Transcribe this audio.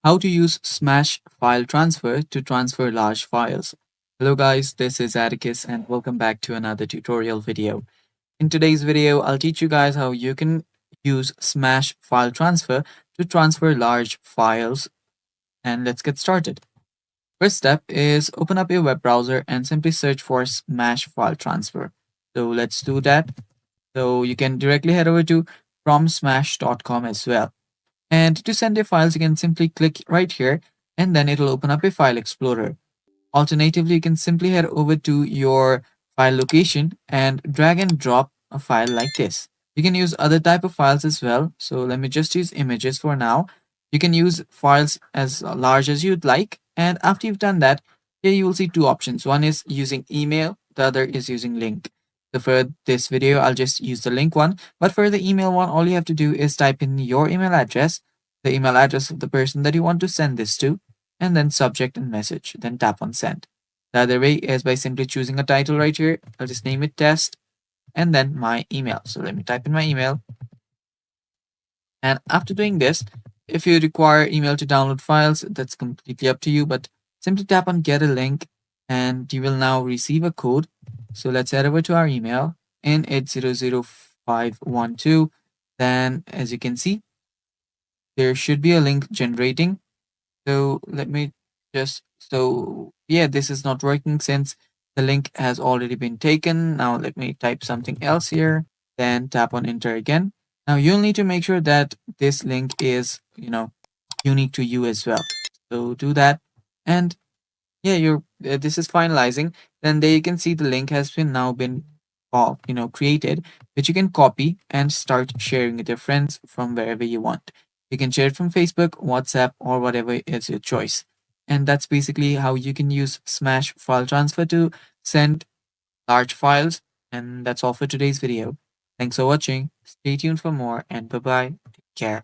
How to use Smash File Transfer to transfer large files. Hello guys, this is Atticus and welcome back to another tutorial video. In today's video, I'll teach you guys how you can use Smash File Transfer to transfer large files, and let's get started. First step is open up your web browser and simply search for Smash File Transfer. So let's do that. So you can directly head over to fromsmash.com as well. And to send your files, you can simply click right here and then it'll open up a file explorer. Alternatively, you can simply head over to your file location and drag and drop a file like this. You can use other type of files as well. So let me just use images for now. You can use files as large as you'd like. And after you've done that, here you will see two options. One is using email, the other is using link. So for this video, I'll just use the link one. But for the email one, all you have to do is type in your email address, the email address of the person that you want to send this to, and then subject and message, then tap on send. The other way is by simply choosing a title right here. I'll just name it test and then my email. So let me type in my email. And after doing this, if you require email to download files, that's completely up to you, but simply tap on get a link and you will now receive a code. So let's head over to our email in 800512. Then as you can see, there should be a link generating. So let me yeah, this is not working since the link has already been taken. Now let me type something else here, then tap on enter again. Now you'll need to make sure that this link is, unique to you as well. So do that. And yeah, this is finalizing. Then there you can see the link has been now been created, which you can copy and start sharing with your friends from wherever you want. You can share it from Facebook, WhatsApp, or whatever is your choice. And that's basically how you can use Smash File Transfer to send large files. And that's all for today's video. Thanks for watching. Stay tuned for more and bye bye. Take care.